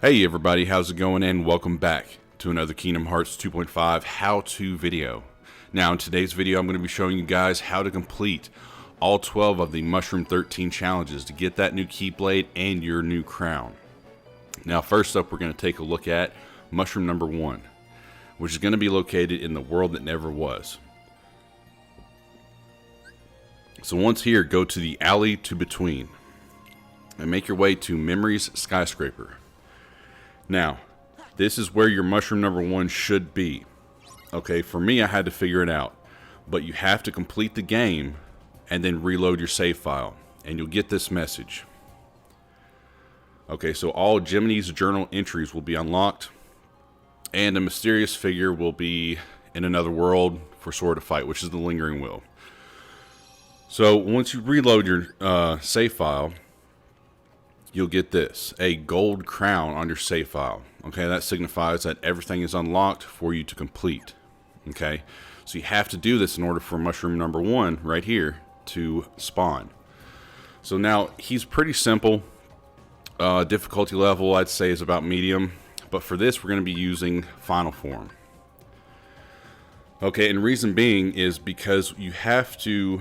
Hey everybody, how's it going, and welcome back to another Kingdom Hearts 2.5 how-to video. Now in today's video I'm going to be showing you guys how to complete all 12 of the Mushroom XIII challenges to get that new Keyblade and your new crown. Now first up we're going to take a look at Mushroom number 1, which is going to be located in the world that never was. So once here, go to the alley to between and make your way to Memory's Sskyscraper. Now, this is where your mushroom number 1 should be. Okay, for me, I had to figure it out. But you have to complete the game and then reload your save file. And you'll get this message. Okay, so all Jiminy's journal entries will be unlocked. And a mysterious figure will be in another world for Sora to fight, which is the Lingering Will. So, once you reload your save file, you'll get this, a gold crown on your save file. Okay, that signifies that everything is unlocked for you to complete. Okay, so you have to do this in order for mushroom number 1 right here to spawn. So now he's pretty simple. Difficulty level I'd say is about medium, but for this we're going to be using final form. Okay, and reason being is because you have to,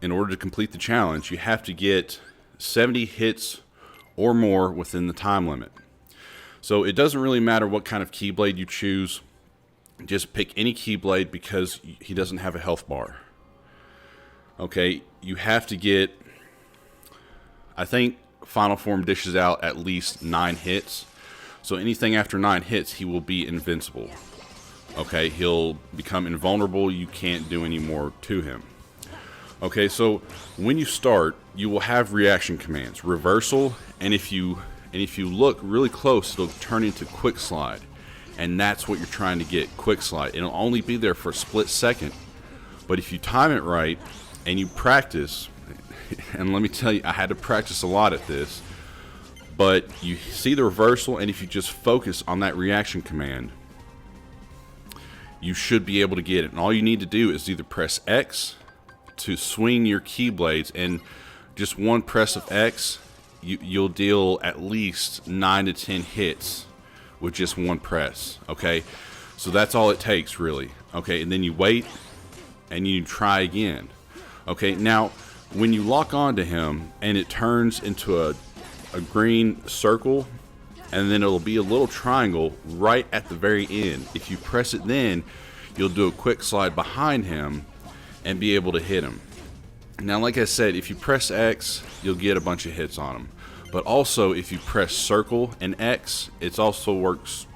in order to complete the challenge, you have to get 70 hits or more within the time limit. So it doesn't really matter what kind of Keyblade you choose. Just pick any Keyblade because he doesn't have a health bar. Okay, you have to get, I think Final Form dishes out at least 9 hits. So anything after 9 hits, he will be invincible. Okay, he'll become invulnerable. You can't do any more to him. Okay, so when you start, you will have reaction commands, reversal, and if you look really close, it'll turn into quick slide, and that's what you're trying to get, quick slide. It'll only be there for a split second, but if you time it right and you practice, and let me tell you, I had to practice a lot at this, but you see the reversal, and if you just focus on that reaction command, you should be able to get it. And all you need to do is either press X to swing your Keyblades, and just one press of X, you'll deal at least 9 to 10 hits with just one press. Okay, so that's all it takes really. Okay, and then you wait and you try again. Okay, now when you lock onto him and it turns into a green circle, and then it'll be a little triangle right at the very end. If you press it, then you'll do a quick slide behind him and be able to hit him. Now, like I said, if you press X, you'll get a bunch of hits on him. But also, if you press circle and X, it also works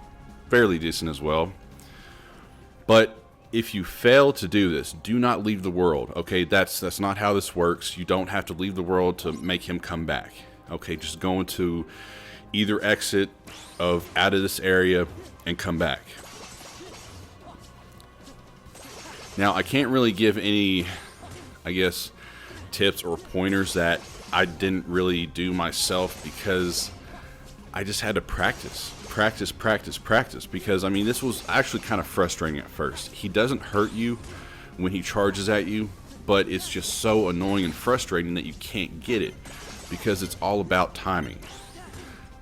fairly decent as well. But if you fail to do this, do not leave the world. Okay, that's not how this works. You don't have to leave the world to make him come back. Okay, just go into either exit out of this area and come back. Now, I can't really give any, I guess, tips or pointers that I didn't really do myself because I just had to practice, because, I mean, this was actually kind of frustrating at first. He doesn't hurt you when he charges at you, but it's just so annoying and frustrating that you can't get it because it's all about timing.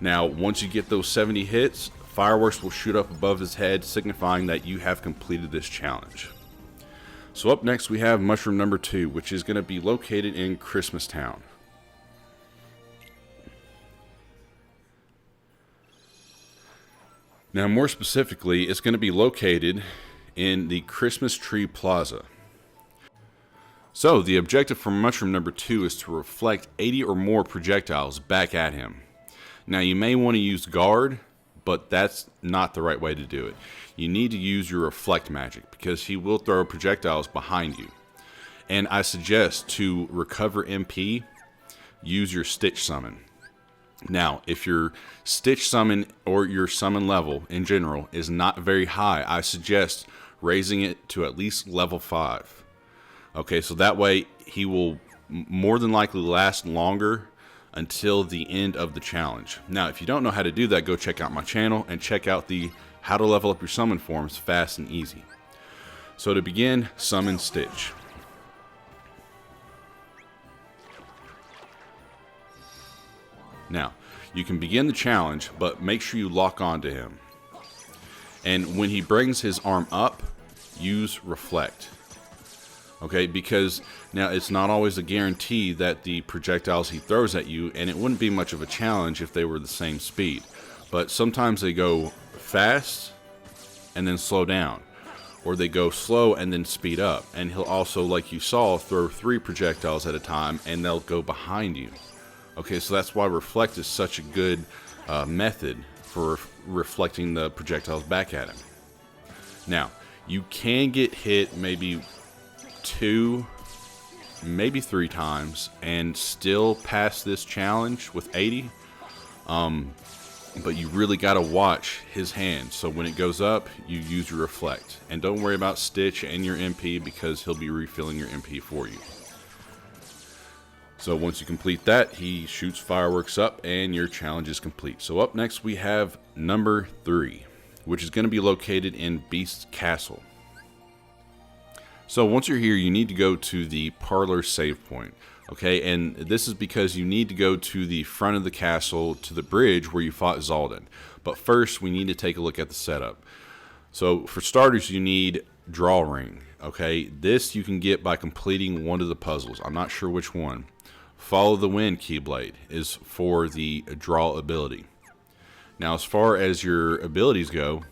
Now, once you get those 70 hits, fireworks will shoot up above his head, signifying that you have completed this challenge. So up next we have mushroom number 2, which is going to be located in Christmas Town. Now more specifically, it's going to be located in the Christmas Tree Plaza. So the objective for mushroom number 2 is to reflect 80 or more projectiles back at him. Now you may want to use guard, but that's not the right way to do it. You need to use your reflect magic because he will throw projectiles behind you. And I suggest to recover MP, use your Stitch Summon. Now, if your Stitch Summon or your summon level in general is not very high, I suggest raising it to at least level 5. Okay, so that way he will more than likely last longer until the end of the challenge. Now, if you don't know how to do that, go check out my channel and check out the how to level up your summon forms fast and easy. So to begin, summon Stitch. Now, You can begin the challenge, but make sure you lock onto him. And when he brings his arm up, use reflect. Okay, because now it's not always a guarantee that the projectiles he throws at you, and it wouldn't be much of a challenge if they were the same speed. But sometimes they go fast and then slow down, or they go slow and then speed up. And he'll also, like you saw, throw 3 projectiles at a time, and they'll go behind you. Okay, so that's why reflect is such a good method for reflecting the projectiles back at him. Now, you can get hit maybe 2, maybe 3 times and still pass this challenge with 80. But you really got to watch his hand. So when it goes up, you use your reflect. And don't worry about Stitch and your MP, because he'll be refilling your MP for you. So once you complete that, he shoots fireworks up and your challenge is complete. So up next we have number 3, which is going to be located in Beast's Castle. So once you're here, you need to go to the parlor save point. Okay, and this is because you need to go to the front of the castle, to the bridge where you fought Zaldin. But first, we need to take a look at the setup. So for starters, you need Draw Ring. Okay, this you can get by completing one of the puzzles. I'm not sure which one. Follow the Wind Keyblade is for the draw ability. Now, as far as your abilities go,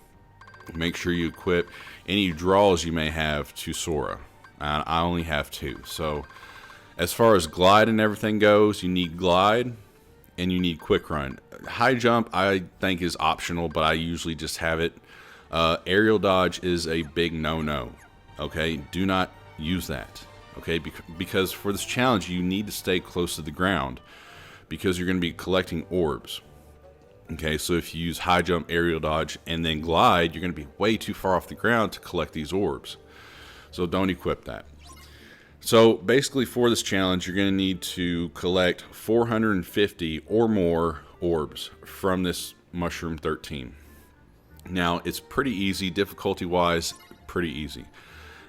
make sure you equip any draws you may have to Sora. I only have 2. So as far as glide and everything goes, you need glide and you need quick run. High jump I think is optional, but I usually just have it. Aerial dodge is a big no-no. Okay, do not use that. Okay, because for this challenge you need to stay close to the ground, because you're going to be collecting orbs. Okay, so if you use high jump, aerial dodge, and then glide, you're going to be way too far off the ground to collect these orbs. So don't equip that. So basically for this challenge, you're going to need to collect 450 or more orbs from this Mushroom 13. Now, it's pretty easy, difficulty-wise, pretty easy.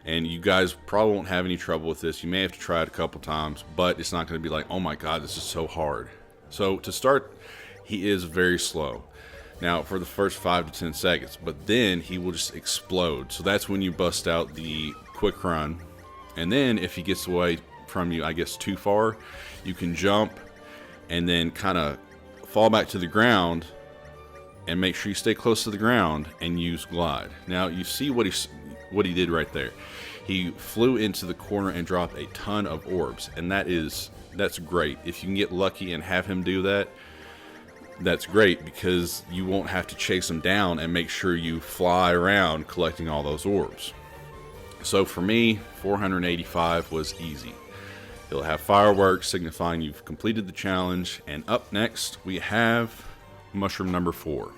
And you guys probably won't have any trouble with this. You may have to try it a couple times, but it's not going to be like, oh my god, this is so hard. So to start, he is very slow. Now, for the first 5 to 10 seconds, but then he will just explode. So that's when you bust out the quick run. And then if he gets away from you, I guess too far, you can jump and then kind of fall back to the ground and make sure you stay close to the ground and use glide. Now you see what he did right there. He flew into the corner and dropped a ton of orbs, and that's great. If you can get lucky and have him do that, that's great, because you won't have to chase him down and make sure you fly around collecting all those orbs. So for me, 485 was easy. He'll have fireworks signifying you've completed the challenge. And up next we have Mushroom number 4,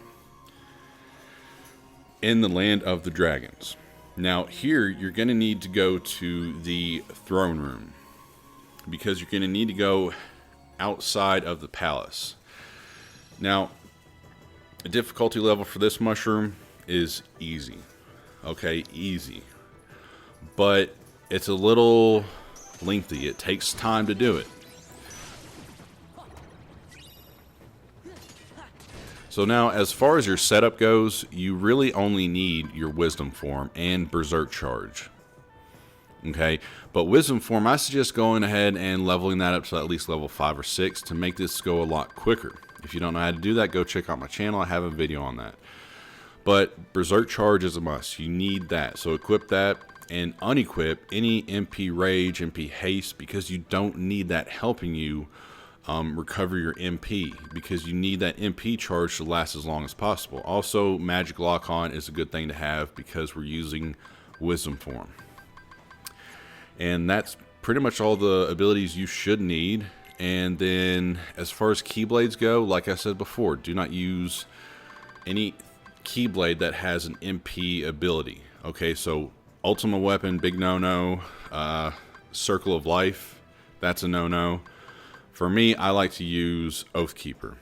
in the Land of the Dragons. Now here you're going to need to go to the throne room, because you're going to need to go outside of the palace. Now, the difficulty level for this mushroom is easy. Okay, easy. But it's a little lengthy. It takes time to do it. So now, as far as your setup goes, you really only need your Wisdom Form and Berserk Charge. Okay, but Wisdom Form, I suggest going ahead and leveling that up to at least level 5 or 6 to make this go a lot quicker. If you don't know how to do that, go check out my channel. I have a video on that. But Berserk Charge is a must. You need that. So equip that and unequip any MP Rage, MP Haste, because you don't need that helping you recover your MP, because you need that MP charge to last as long as possible. Also, Magic Lock-On is a good thing to have because we're using Wisdom Form. And that's pretty much all the abilities you should need. And then as far as Keyblades go, like I said before, do not use any Keyblade that has an MP ability. Okay, so Ultimate Weapon, big no-no. Circle of Life, that's a no-no. For me, I like to use Oathkeeper.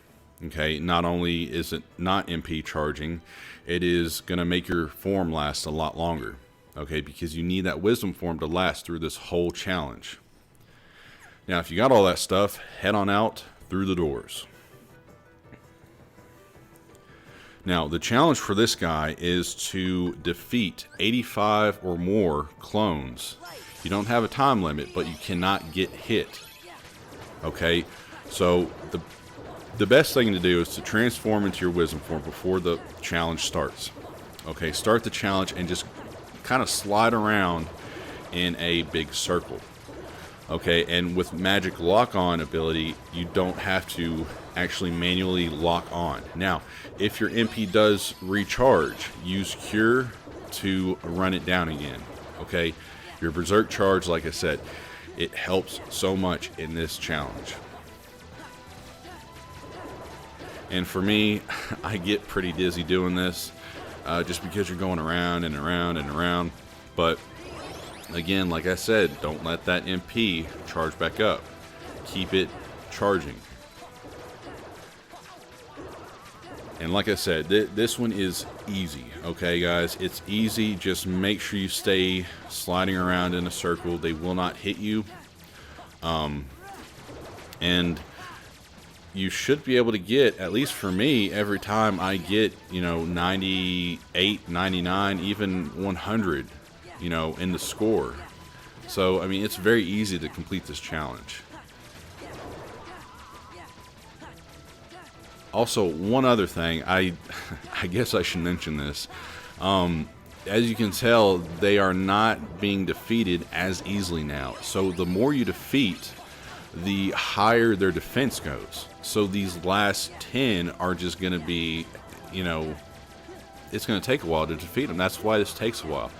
Okay, not only is it not MP charging, it is going to make your form last a lot longer. Okay, because you need that Wisdom Form to last through this whole challenge. Now, if you got all that stuff, head on out through the doors. Now, the challenge for this guy is to defeat 85 or more clones. You don't have a time limit, but you cannot get hit. Okay, so the best thing to do is to transform into your wisdom form before the challenge starts. Okay, start the challenge and just kind of slide around in a big circle. Okay, and with magic lock-on ability, you don't have to actually manually lock on. Now, if your MP does recharge, use Cure to run it down again. Okay, your Berserk charge, like I said, it helps so much in this challenge. And for me, I get pretty dizzy doing this, just because you're going around and around and around. But again, like I said, don't let that MP charge back up. Keep it charging. And like I said, this one is easy. Okay, guys, it's easy. Just make sure you stay sliding around in a circle. They will not hit you. And you should be able to get, at least for me, every time I get, 98, 99, even 100, in the score. So, I mean, it's very easy to complete this challenge. Also, one other thing, I guess I should mention this. As you can tell, they are not being defeated as easily now. So the more you defeat, the higher their defense goes. So these last 10 are just going to be, it's going to take a while to defeat them. That's why this takes a while.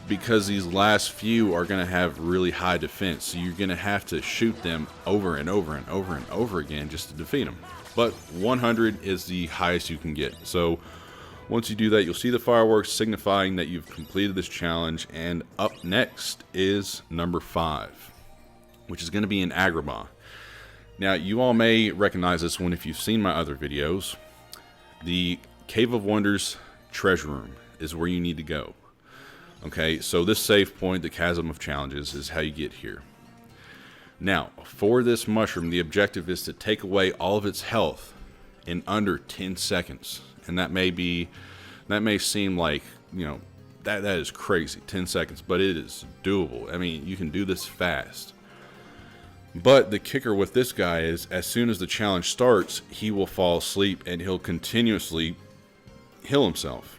Because these last few are going to have really high defense. So you're going to have to shoot them over and over and over and over again just to defeat them. But 100 is the highest you can get. So once you do that, you'll see the fireworks signifying that you've completed this challenge. And up next is number 5, which is going to be in Agrabah. Now, you all may recognize this one if you've seen my other videos. The Cave of Wonders treasure room is where you need to go. Okay, so this save point, the Chasm of Challenges, is how you get here. Now, for this mushroom, the objective is to take away all of its health in under 10 seconds. And that may seem like, that is crazy, 10 seconds, but it is doable. I mean, you can do this fast. But the kicker with this guy is, as soon as the challenge starts, he will fall asleep and he'll continuously heal himself.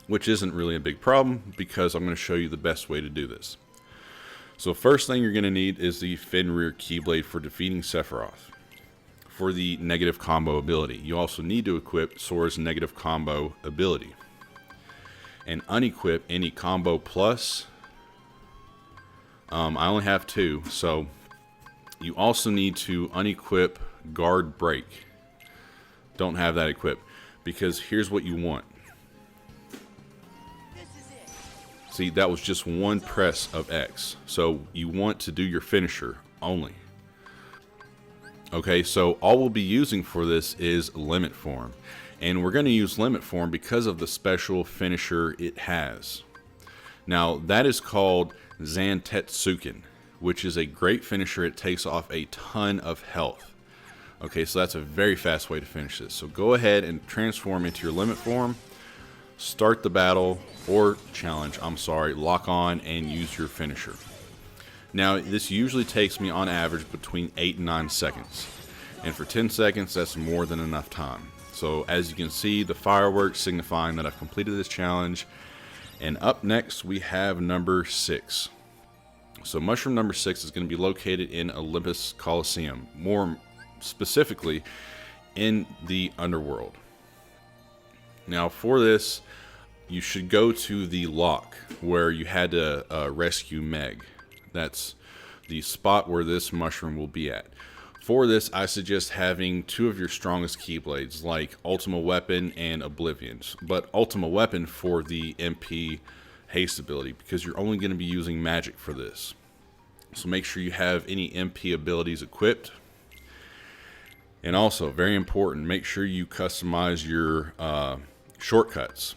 Which isn't really a big problem, because I'm going to show you the best way to do this. So first thing you're going to need is the Fenrir Keyblade for defeating Sephiroth. For the negative combo ability. You also need to equip Sora's negative combo ability. And unequip any combo plus. I only have 2, so you also need to unequip Guard Break. Don't have that equipped, because here's what you want. See, that was just one press of X. So you want to do your finisher only. Okay, so all we'll be using for this is Limit Form. And we're going to use Limit Form because of the special finisher it has. Now, that is called Zantetsuken, which is a great finisher. It takes off a ton of health. Okay, so that's a very fast way to finish this. So go ahead and transform into your Limit Form. Start the battle, or challenge, lock on and use your finisher. Now, this usually takes me on average between 8 and 9 seconds. And for 10 seconds, that's more than enough time. So as you can see, the fireworks signifying that I've completed this challenge. And up next, we have number 6. So mushroom number 6 is going to be located in Olympus Coliseum. More specifically, in the Underworld. Now, for this, you should go to the lock where you had to rescue Meg. That's the spot where this mushroom will be at. For this, I suggest having 2 of your strongest Keyblades, like Ultima Weapon and Oblivion's. But Ultima Weapon for the MP haste ability, because you're only going to be using magic for this. So make sure you have any MP abilities equipped. And also, very important, make sure you customize your shortcuts.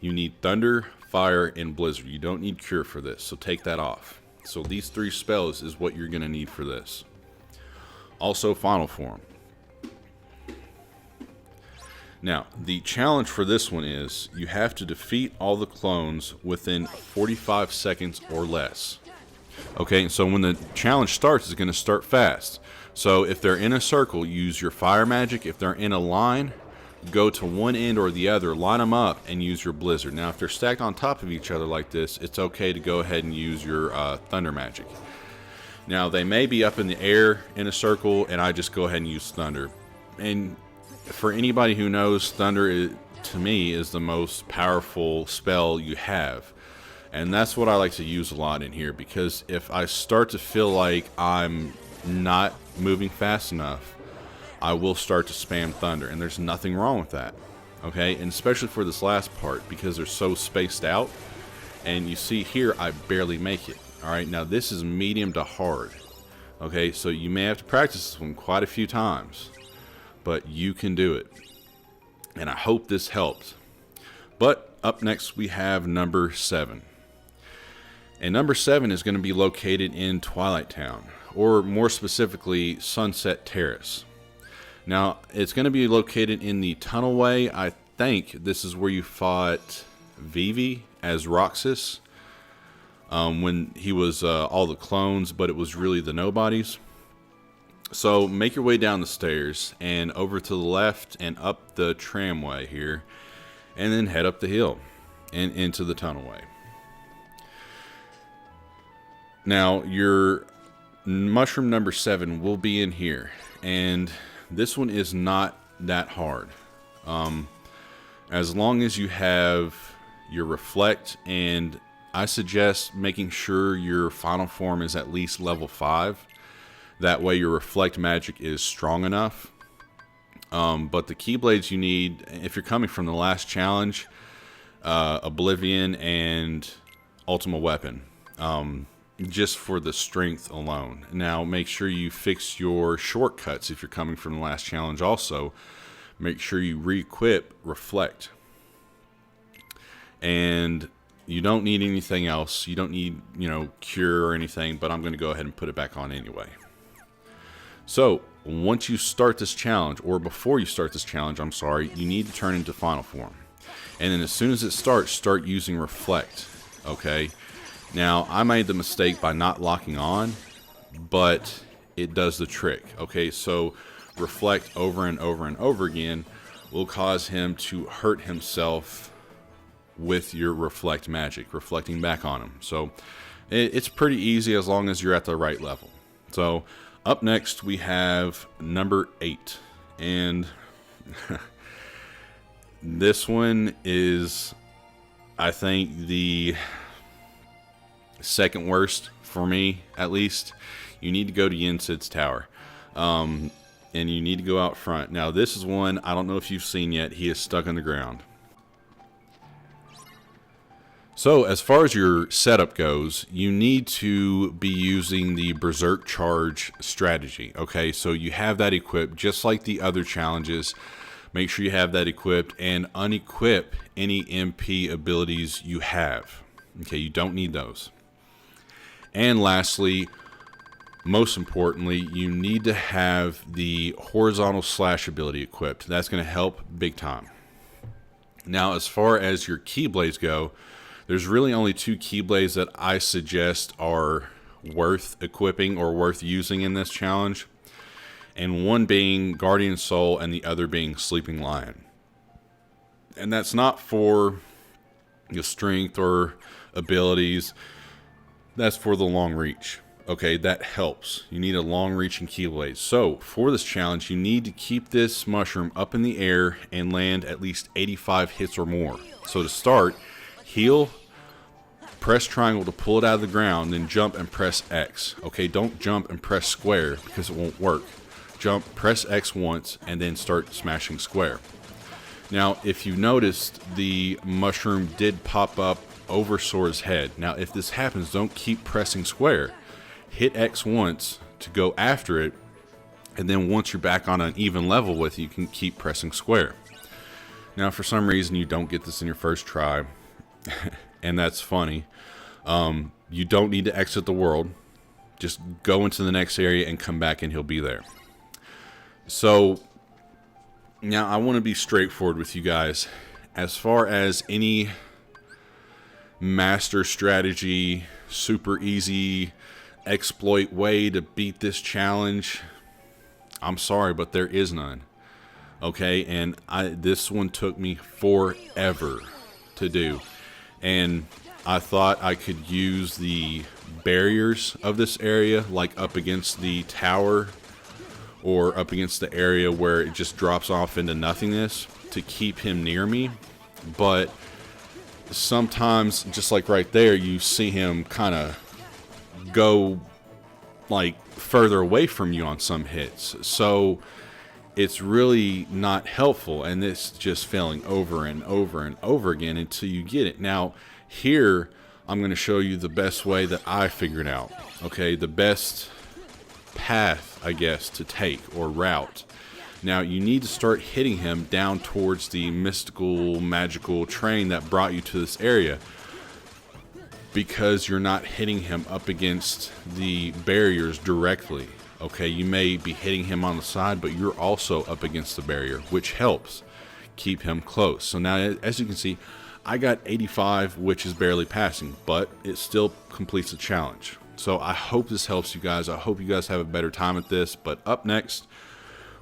You need Thunder, Fire, and Blizzard. You don't need Cure for this, so take that off. So these 3 spells is what you're going to need for this. Also, Final Form. Now, the challenge for this one is you have to defeat all the clones within 45 seconds or less. Okay, so when the challenge starts, it's going to start fast. So if they're in a circle, use your fire magic. If they're in a line, go to one end or the other, line them up, and use your blizzard. Now, if they're stacked on top of each other like this, it's okay to go ahead and use your thunder magic. Now, they may be up in the air in a circle, and I just go ahead and use thunder. And for anybody who knows, thunder, to me, is the most powerful spell you have. And that's what I like to use a lot in here, because if I start to feel like I'm not moving fast enough, I will start to spam thunder, and there's nothing wrong with that. Okay, and especially for this last part, because they're so spaced out, and you see here I barely make it. Alright, now this is medium to hard. Okay, so you may have to practice this one quite a few times, but you can do it, and I hope this helped. But up next we have number 7. And number 7 is going to be located in Twilight Town, or more specifically, Sunset Terrace. Now, it's going to be located in the Tunnelway. I think this is where you fought Vivi as Roxas when he was all the clones, but it was really the nobodies. So make your way down the stairs and over to the left and up the tramway here, and then head up the hill and into the Tunnelway. Now, your mushroom number 7 will be in here, and this one is not that hard. As long as you have your reflect, and I suggest making sure your final form is at least level 5. That way your reflect magic is strong enough. But the keyblades you need, if you're coming from the last challenge, Oblivion and Ultima Weapon. Just for the strength alone. Now, make sure you fix your shortcuts if you're coming from the last challenge also. Make sure you re-equip Reflect. And you don't need anything else. You don't need, Cure or anything, but I'm going to go ahead and put it back on anyway. So, once you start this challenge, or before you start this challenge, you need to turn into final form. And then as soon as it starts, start using Reflect. Okay? Now, I made the mistake by not locking on, but it does the trick. Okay, so reflect over and over and over again will cause him to hurt himself with your reflect magic, reflecting back on him. So it's pretty easy as long as you're at the right level. So up next we have number 8, and this one is, I think, the second worst for me, at least. You need to go to Yensid's tower, and you need to go out front. Now, this is one I don't know if you've seen yet. He is stuck in the ground. So, as far as your setup goes, you need to be using the Berserk Charge strategy. Okay, so you have that equipped, just like the other challenges. Make sure you have that equipped, and unequip any MP abilities you have. Okay, you don't need those. And lastly, most importantly, you need to have the horizontal slash ability equipped. That's going to help big time. Now, as far as your keyblades go, there's really only 2 keyblades that I suggest are worth equipping or worth using in this challenge. And one being Guardian Soul and the other being Sleeping Lion. And that's not for your strength or abilities. That's for the long reach. Okay, that helps. You need a long reaching keyblade. So for this challenge, you need to keep this mushroom up in the air and land at least 85 hits or more. So to start, heal, press triangle to pull it out of the ground, then jump and press X. Okay, don't jump and press square because it won't work. Jump, press X once, and then start smashing square. Now, if you noticed, the mushroom did pop up over Sora's head. Now, if this happens, don't keep pressing square. Hit X once to go after it, and then once you're back on an even level with it, you can keep pressing square. Now, for some reason, you don't get this in your first try, and that's funny. You don't need to exit the world. Just go into the next area and come back, and he'll be there. So, Now, I want to be straightforward with you guys. As far as any master strategy, super easy exploit way to beat this challenge, I'm sorry, but there is none. Okay, and this one took me forever to do. And I thought I could use the barriers of this area, like up against the tower or up against the area where it just drops off into nothingness, to keep him near me. But sometimes, just like right there, you see him kind of go like further away from you on some hits. So it's really not helpful, and it's just failing over and over and over again until you get it. Now, here I'm going to show you the best way that I figured out. Okay, the best path, I guess, to take, or route. Now, you need to start hitting him down towards the mystical, magical train that brought you to this area, because you're not hitting him up against the barriers directly. Okay, you may be hitting him on the side, but you're also up against the barrier, which helps keep him close. So now, as you can see, I got 85, which is barely passing, but it still completes the challenge. So I hope this helps you guys. I hope you guys have a better time at this. But up next,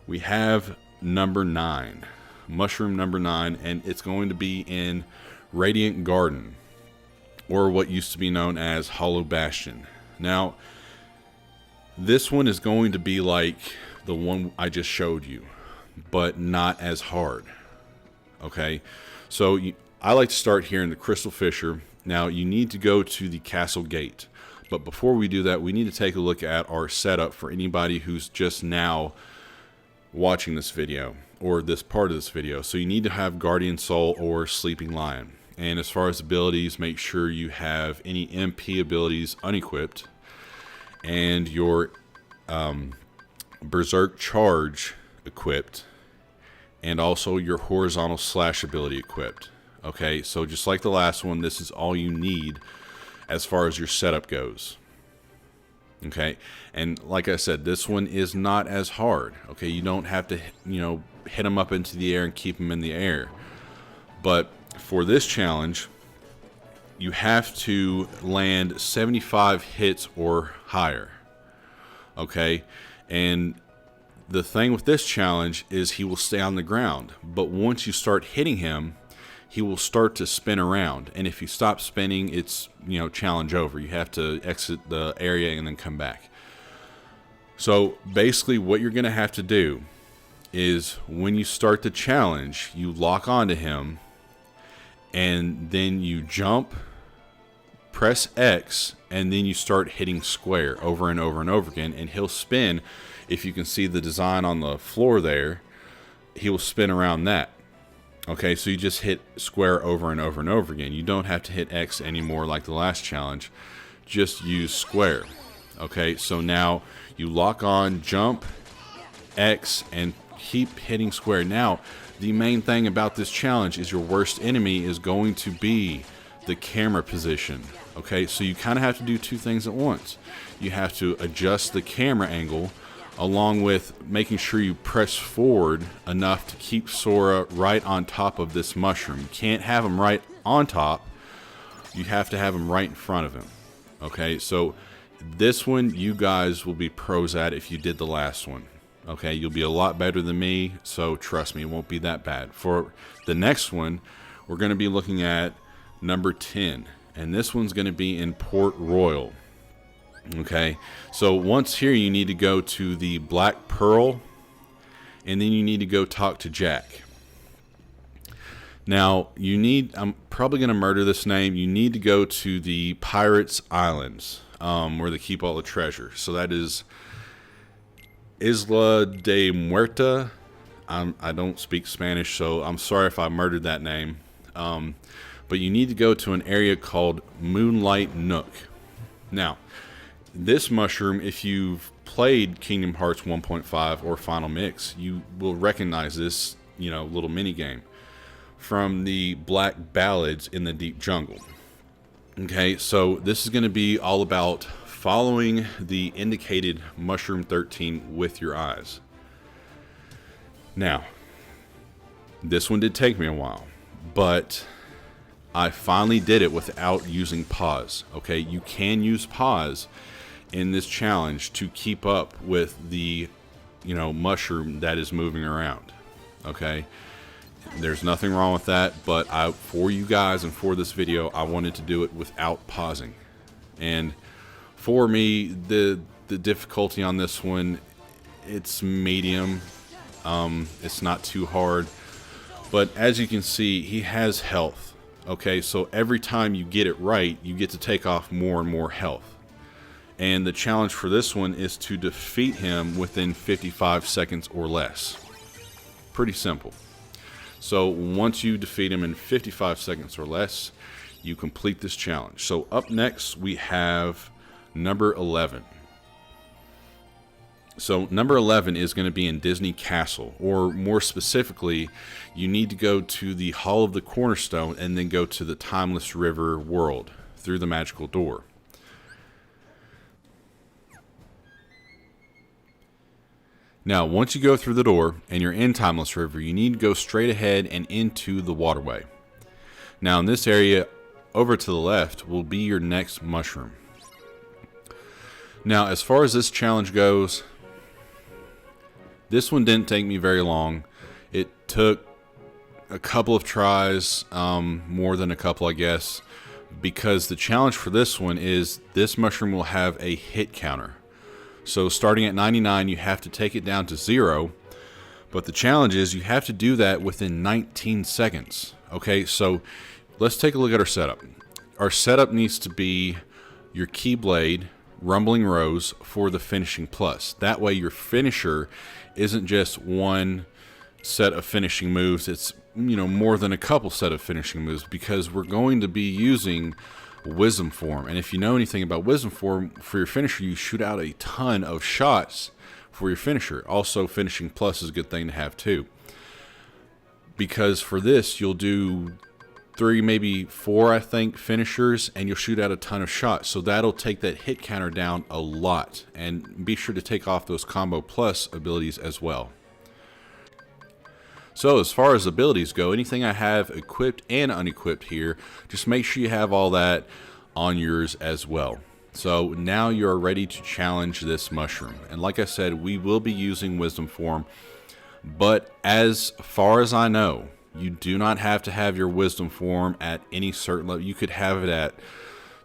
we have number 9, Mushroom number 9, and it's going to be in Radiant Garden, or what used to be known as Hollow Bastion. Now, this one is going to be like the one I just showed you, but not as hard. Okay, so I like to start here in the Crystal Fissure. Now, you need to go to the Castle Gate. But before we do that, we need to take a look at our setup for anybody who's just now watching this video, or this part of this video. So you need to have Guardian Soul or Sleeping Lion. And as far as abilities, make sure you have any MP abilities unequipped, and your Berserk Charge equipped, and also your Horizontal Slash ability equipped. Okay, so just like the last one, this is all you need as far as your setup goes. Okay, and like I said, this one is not as hard. Okay, you don't have to, hit them up into the air and keep them in the air. But for this challenge, you have to land 75 hits or higher. Okay, and the thing with this challenge is he will stay on the ground, but once you start hitting him, he will start to spin around, and if you stop spinning, it's challenge over. You have to exit the area and then come back. So basically what you're going to have to do is, when you start the challenge, you lock onto him, and then you jump, press X, and then you start hitting square over and over and over again, and he'll spin. If you can see the design on the floor there, he will spin around that. Okay, so you just hit square over and over and over again. You don't have to hit X anymore like the last challenge. Just use square. Okay, so now you lock on, jump, X, and keep hitting square. Now, the main thing about this challenge is your worst enemy is going to be the camera position. Okay, so you kind of have to do two things at once. You have to adjust the camera angle, along with making sure you press forward enough to keep Sora right on top of this mushroom. You can't have him right on top. You have to have him right in front of him. Okay, so this one you guys will be pros at if you did the last one. Okay, you'll be a lot better than me, so trust me, it won't be that bad. For the next one, we're going to be looking at number 10, and this one's going to be in Port Royal. Okay, so once here, you need to go to the Black Pearl, and then you need to go talk to Jack. Now, I'm probably going to murder this name. You need to go to the Pirates Islands, where they keep all the treasure. So that is Isla de Muerta. I don't speak Spanish, so I'm sorry if I murdered that name. But you need to go to an area called Moonlight Nook. Now, this mushroom, if you've played Kingdom Hearts 1.5 or Final Mix, you will recognize this, little mini game from the Black Ballads in the Deep Jungle. Okay, so this is going to be all about following the indicated Mushroom 13 with your eyes. Now, This one did take me a while, but I finally did it without using pause. Okay, you can use pause in this challenge to keep up with the, mushroom that is moving around. Okay, there's nothing wrong with that, but for you guys and for this video, I wanted to do it without pausing. And for me, the difficulty on this one, it's medium. It's not too hard, but as you can see, he has health. Okay, so every time you get it right, you get to take off more and more health. And the challenge for this one is to defeat him within 55 seconds or less. Pretty simple. So once you defeat him in 55 seconds or less, you complete this challenge. So up next, we have number 11. So number 11 is going to be in Disney Castle, or more specifically, you need to go to the Hall of the Cornerstone and then go to the Timeless River World through the magical door. Now, once you go through the door and you're in Timeless River, you need to go straight ahead and into the Waterway. Now, in this area, over to the left will be your next mushroom. Now, as far as this challenge goes, this one didn't take me very long. It took a couple of tries, more than a couple, I guess, because the challenge for this one is this mushroom will have a hit counter. So starting at 99, you have to take it down to 0, but the challenge is you have to do that within 19 seconds. Okay, so let's take a look at our setup. Our setup needs to be your Keyblade, Rumbling Rose for the finishing plus. That way your finisher isn't just one set of finishing moves, it's more than a couple set of finishing moves, because we're going to be using Wisdom Form. And if you know anything about Wisdom Form, for your finisher you shoot out a ton of shots for your finisher. Also, finishing plus is a good thing to have too, because for this you'll do 3, maybe 4, I think, finishers, and you'll shoot out a ton of shots. So that'll take that hit counter down a lot. And be sure to take off those combo plus abilities as well. So as far as abilities go, anything I have equipped and unequipped here, just make sure you have all that on yours as well. So now you're ready to challenge this mushroom. And like I said, we will be using Wisdom Form, but as far as I know, you do not have to have your Wisdom Form at any certain level. You could have it at,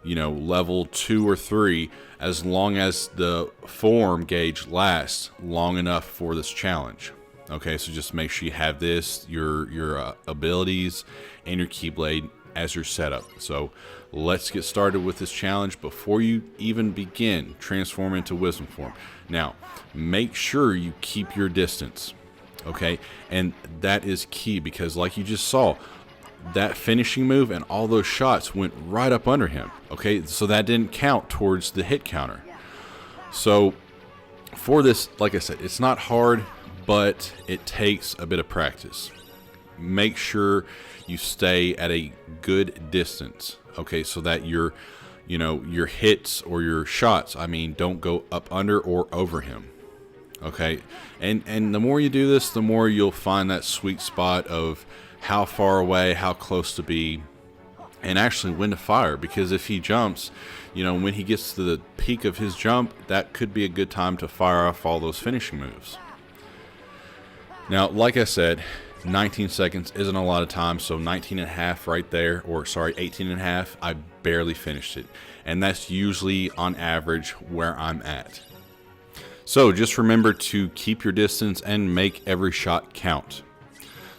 level 2 or 3, as long as the form gauge lasts long enough for this challenge. Okay, so just make sure you have this, your abilities, and your Keyblade as your setup. So let's get started with this challenge. Before you even begin, transform into Wisdom Form. Now, make sure you keep your distance. Okay, and that is key, because like you just saw, that finishing move and all those shots went right up under him. Okay, so that didn't count towards the hit counter. So for this, like I said, it's not hard, but it takes a bit of practice. Make sure you stay at a good distance, okay, so that your hits or your shots, don't go up under or over him. Okay, and the more you do this, the more you'll find that sweet spot of how far away, how close to be, and actually when to fire. Because if he jumps, when he gets to the peak of his jump, that could be a good time to fire off all those finishing moves. Now, like I said, 19 seconds isn't a lot of time, so 19 and a half right there, or sorry, 18 and a half, I barely finished it. And that's usually on average where I'm at. So just remember to keep your distance and make every shot count.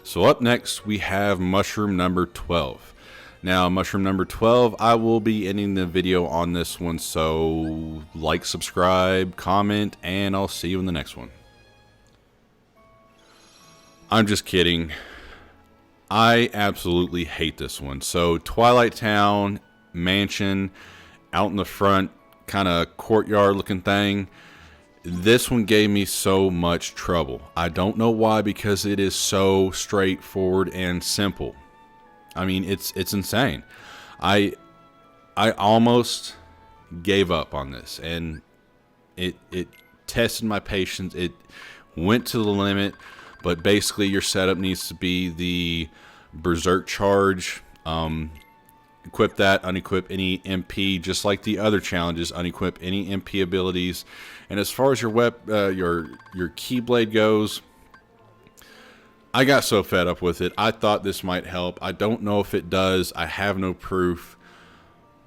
So up next, we have mushroom number 12. Now, mushroom number 12, I will be ending the video on this one, so like, subscribe, comment, and I'll see you in the next one. I'm just kidding. I absolutely hate this one. So Twilight Town, mansion, out in the front, kind of courtyard looking thing. This one gave me so much trouble. I don't know why, because it is so straightforward and simple. It's insane. I almost gave up on this, and it tested my patience. It went to the limit, But basically your setup needs to be the Berserk Charge. Equip that, unequip any MP, just like the other challenges. Unequip any MP abilities. And as far as your Keyblade goes, I got so fed up with it. I thought this might help. I don't know if it does. I have no proof.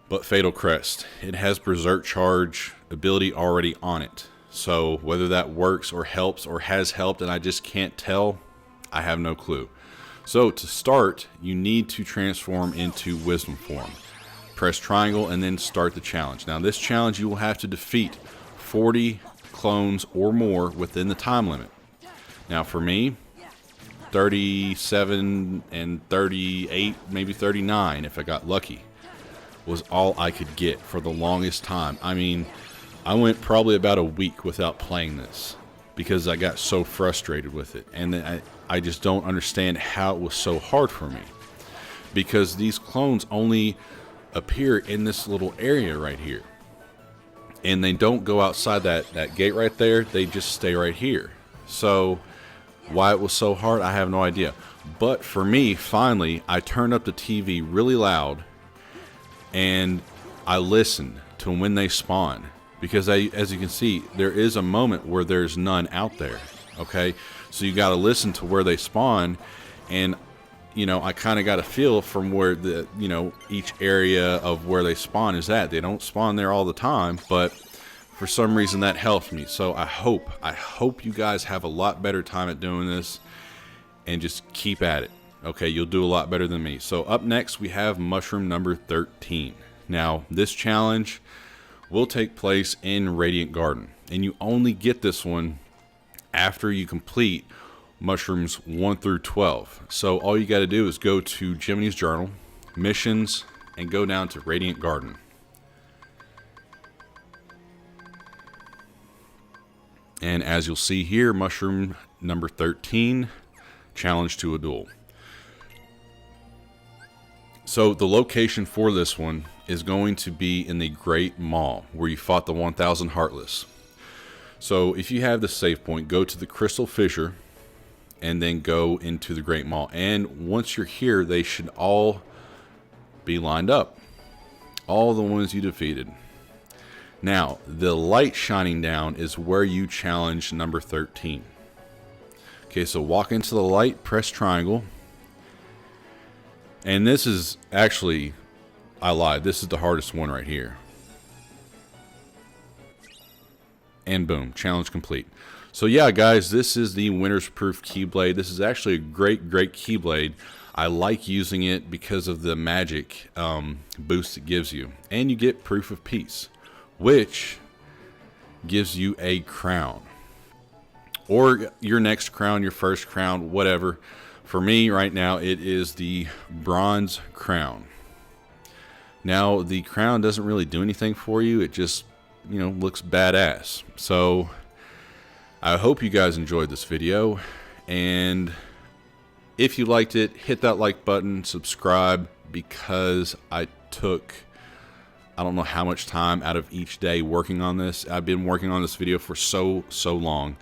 But Fatal Crest, it has Berserk Charge ability already on it. So whether that works or helps or has helped and I just can't tell, I have no clue. So to start, you need to transform into Wisdom form. Press triangle and then start the challenge. Now this challenge you will have to defeat 40 clones or more within the time limit. Now for me, 37 and 38, maybe 39 if I got lucky, was all I could get for the longest time. I mean, I went probably about a week without playing this because I got so frustrated with it. And then I just don't understand how it was so hard for me, because these clones only appear in this little area right here. And they don't go outside that gate right there. They just stay right here. So why it was so hard, I have no idea. But for me, finally, I turned up the TV really loud and I listened to when they spawn. Because as you can see, there is a moment where there's none out there. Okay, so you got to listen to where they spawn, and you know, I kind of got a feel from where the, you know, each area of where they spawn is at. They don't spawn there all the time, but for some reason that helped me. So I hope you guys have a lot better time at doing this, and just keep at it. Okay, you'll do a lot better than me. So up next we have Mushroom number 13. Now this challenge will take place in Radiant Garden, and you only get this one after you complete Mushrooms 1 through 12. So all you got to do is go to Jiminy's Journal, Missions, and go down to Radiant Garden. And as you'll see here, Mushroom number 13, Challenge to a Duel. So the location for this one is going to be in the Great Mall, where you fought the 1000 Heartless. So if you have the save point, go to the Crystal Fissure and then go into the Great Mall. And once you're here, they should all be lined up. All the ones you defeated. Now, the light shining down is where you challenge number 13. Okay, so walk into the light, press triangle. And this is actually, I lied, this is the hardest one right here. And boom, challenge complete. So yeah, guys, this is the Winter's Proof Keyblade. This is actually a great Keyblade. I like using it because of the magic boost it gives you. And you get Proof of Peace, which gives you a crown. Or your next crown, your first crown, whatever. For me right now, it is the Bronze Crown. Now, the crown doesn't really do anything for you. It just, you know, looks badass. So I hope you guys enjoyed this video, and if you liked it, hit that like button, subscribe, because I took, I don't know how much time out of each day working on this. I've been working on this video for so long,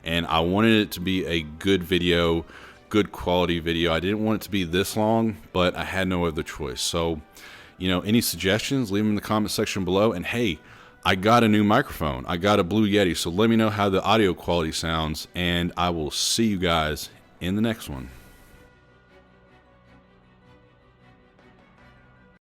and I wanted it to be a good video, good quality video. I didn't want it to be this long, but I had no other choice. So, you know, any suggestions, leave them in the comment section below. And hey, I got a new microphone. I got a Blue Yeti, so let me know how the audio quality sounds, and I will see you guys in the next one.